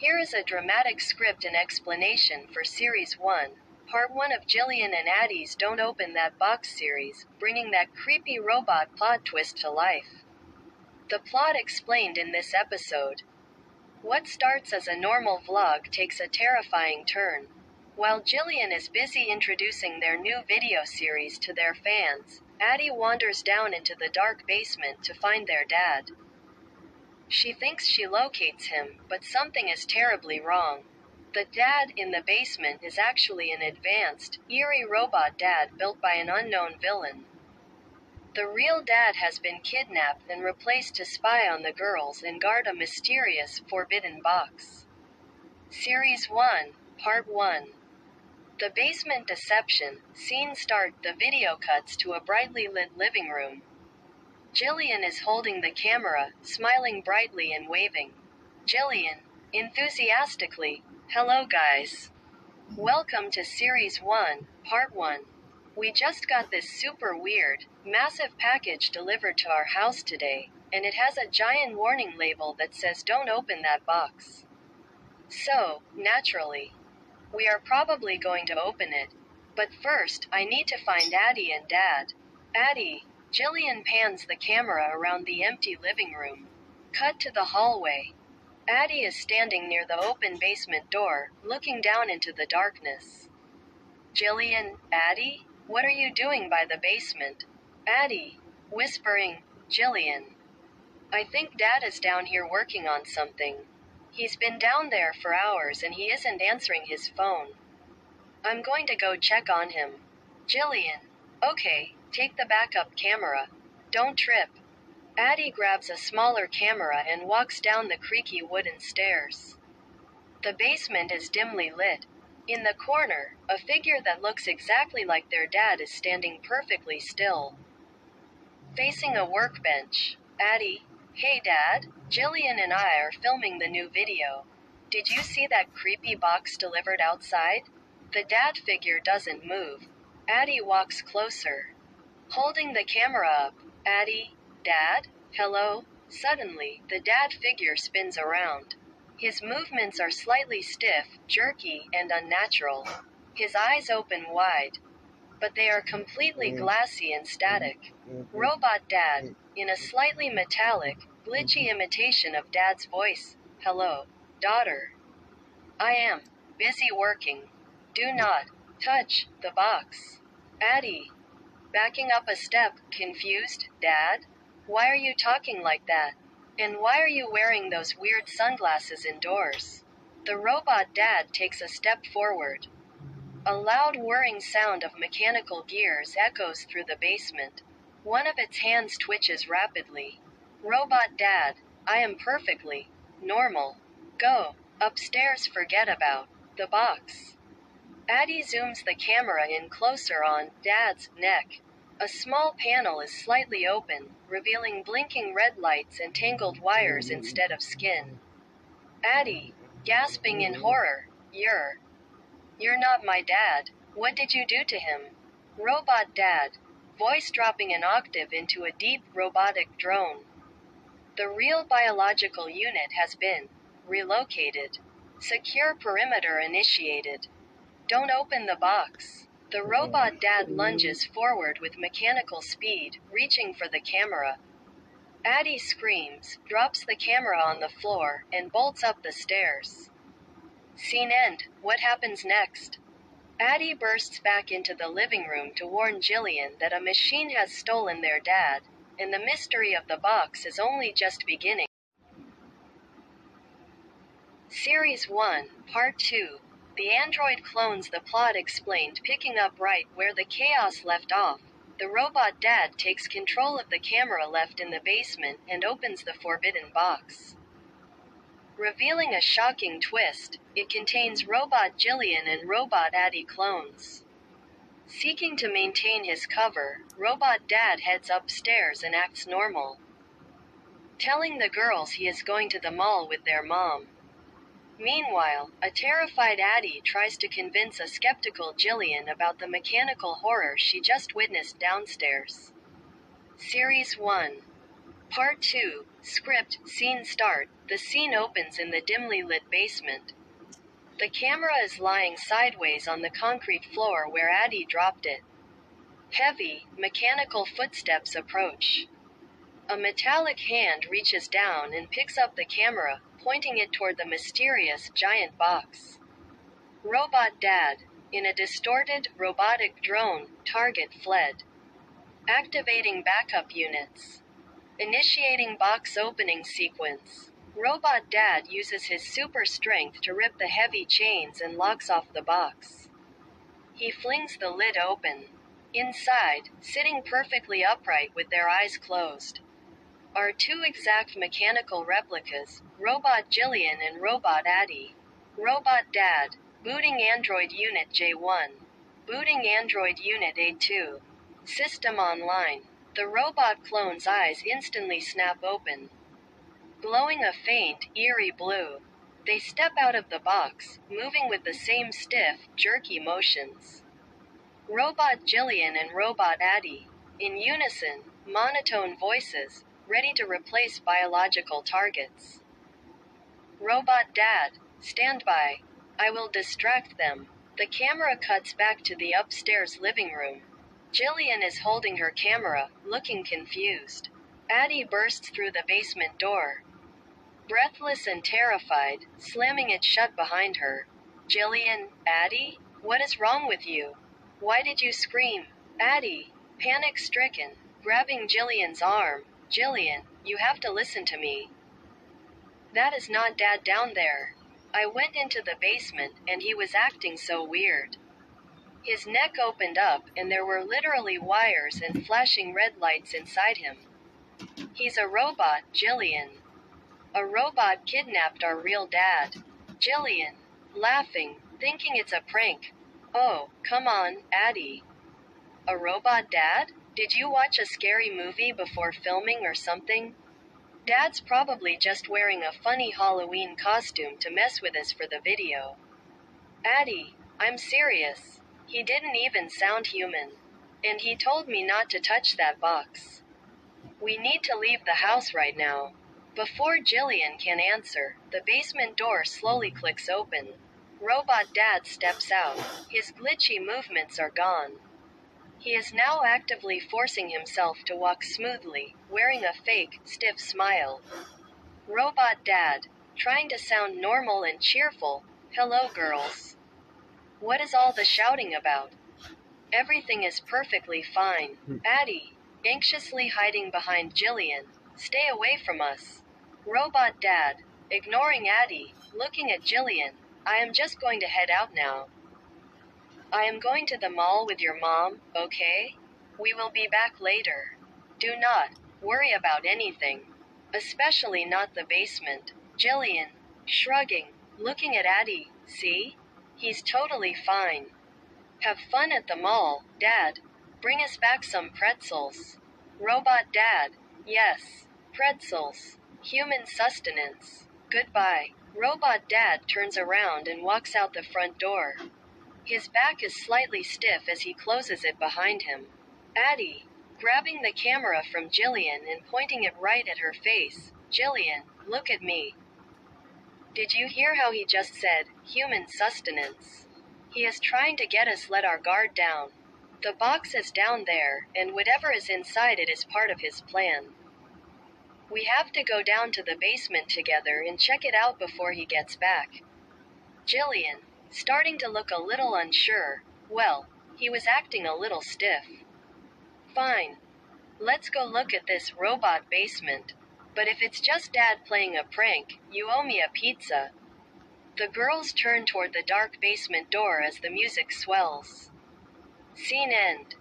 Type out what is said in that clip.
Here is a dramatic script and explanation for Series 1, Part 1 of Jillian and Addie's Don't Open That Box series, bringing that creepy robot plot twist to life. The plot explained in this episode. What starts as a normal vlog takes a terrifying turn. While Jillian is busy introducing their new video series to their fans, Addie wanders down into the dark basement to find their dad. She thinks she locates him, but something is terribly wrong. The dad in the basement is actually an advanced, eerie robot dad built by an unknown villain. The real dad has been kidnapped and replaced to spy on the girls and guard a mysterious, forbidden box. Series 1, Part 1. The Basement Deception. Scene start. The video cuts to a brightly lit living room. Jillian is holding the camera, smiling brightly and waving. Jillian, enthusiastically, "Hello guys. Welcome to Series 1, Part 1. We just got this super weird, massive package delivered to our house today, and it has a giant warning label that says don't open that box. So, naturally, we are probably going to open it. But first, I need to find Addie and Dad." Addie. Jillian pans the camera around the empty living room. Cut to the hallway. Addie is standing near the open basement door, looking down into the darkness. Jillian, Addie? What are you doing by the basement? Addie, whispering, Jillian. I think Dad is down here working on something. He's been down there for hours and he isn't answering his phone. I'm going to go check on him. Jillian, okay, take the backup camera. Don't trip. Addie grabs a smaller camera and walks down the creaky wooden stairs. The basement is dimly lit. In the corner, a figure that looks exactly like their dad is standing perfectly still. Facing a workbench, Addie, "Hey Dad, Jillian and I are filming the new video. Did you see that creepy box delivered outside?" The dad figure doesn't move. Addie walks closer. Holding the camera up, Addie, "Dad, hello?" Suddenly, the dad figure spins around. His movements are slightly stiff, jerky, and unnatural. His eyes open wide. But they are completely glassy and static. Robot Dad, in a slightly metallic, glitchy imitation of Dad's voice, "Hello, daughter. I am busy working. Do not touch the box." Addie, backing up a step, confused, "Dad? Why are you talking like that? And why are you wearing those weird sunglasses indoors?" The robot dad takes a step forward. A loud whirring sound of mechanical gears echoes through the basement. One of its hands twitches rapidly. Robot dad, "I am perfectly normal. Go upstairs, forget about the box." Addie zooms the camera in closer on Dad's neck. A small panel is slightly open, revealing blinking red lights and tangled wires instead of skin. Addie, gasping in horror, You're not my dad. What did you do to him?" Robot Dad, voice dropping an octave into a deep, robotic drone. "The real biological unit has been relocated. Secure perimeter initiated. Don't open the box." The robot dad lunges forward with mechanical speed, reaching for the camera. Addie screams, drops the camera on the floor, and bolts up the stairs. Scene end. What happens next? Addie bursts back into the living room to warn Jillian that a machine has stolen their dad, and the mystery of the box is only just beginning. Series 1, Part 2. The android clones. The plot explained, picking up right where the chaos left off. The robot dad takes control of the camera left in the basement and opens the forbidden box. Revealing a shocking twist, it contains Robot Jillian and Robot Addie clones. Seeking to maintain his cover, Robot Dad heads upstairs and acts normal, telling the girls he is going to the mall with their mom. Meanwhile, a terrified Addie tries to convince a skeptical Jillian about the mechanical horror she just witnessed downstairs. Series 1, Part 2. Script, scene start. The scene opens in the dimly lit basement. The camera is lying sideways on the concrete floor where Addie dropped it. Heavy, mechanical footsteps approach. A metallic hand reaches down and picks up the camera, pointing it toward the mysterious, giant box. Robot Dad. In a distorted, robotic drone, target fled. Activating backup units. Initiating box opening sequence. Robot Dad uses his super strength to rip the heavy chains and locks off the box. He flings the lid open. Inside, sitting perfectly upright with their eyes closed, are two exact mechanical replicas, Robot Jillian and Robot Addie. Robot Dad. Booting Android Unit J1. Booting Android Unit A2. System online. The robot clone's eyes instantly snap open, glowing a faint, eerie blue. They step out of the box, moving with the same stiff, jerky motions. Robot Jillian and Robot Addie. In unison, monotone voices, ready to replace biological targets. Robot Dad. Stand by. I will distract them. The camera cuts back to the upstairs living room. Jillian is holding her camera, looking confused. Addie bursts through the basement door, breathless and terrified, slamming it shut behind her. Jillian, Addie? What is wrong with you? Why did you scream? Addie, panic-stricken, grabbing Jillian's arm. Jillian, you have to listen to me. That is not Dad down there. I went into the basement and he was acting so weird. His neck opened up and there were literally wires and flashing red lights inside him. He's a robot, Jillian. A robot kidnapped our real dad. Jillian, laughing, thinking it's a prank. Oh, come on, Addie. A robot dad? Did you watch a scary movie before filming or something? Dad's probably just wearing a funny Halloween costume to mess with us for the video. Addie, I'm serious. He didn't even sound human. And he told me not to touch that box. We need to leave the house right now. Before Jillian can answer, the basement door slowly clicks open. Robot Dad steps out. His glitchy movements are gone. He is now actively forcing himself to walk smoothly, wearing a fake, stiff smile. Robot Dad, trying to sound normal and cheerful. Hello, girls. What is all the shouting about? Everything is perfectly fine. Addie, anxiously hiding behind Jillian. Stay away from us. Robot Dad, ignoring Addie, looking at Jillian. I am just going to head out now. I am going to the mall with your mom, okay? We will be back later. Do not worry about anything. Especially not the basement. Jillian, shrugging, looking at Addie. See? He's totally fine. Have fun at the mall, Dad. Bring us back some pretzels. Robot Dad. Yes. Pretzels. Human sustenance. Goodbye. Robot Dad turns around and walks out the front door. His back is slightly stiff as he closes it behind him. Addie, grabbing the camera from Jillian and pointing it right at her face. Jillian, look at me. Did you hear how he just said, human sustenance? He is trying to get us let our guard down. The box is down there, and whatever is inside it is part of his plan. We have to go down to the basement together and check it out before he gets back. Jillian, starting to look a little unsure. Well, he was acting a little stiff. Fine. Let's go look at this robot basement. But if it's just Dad playing a prank, you owe me a pizza. The girls turn toward the dark basement door as the music swells. Scene end.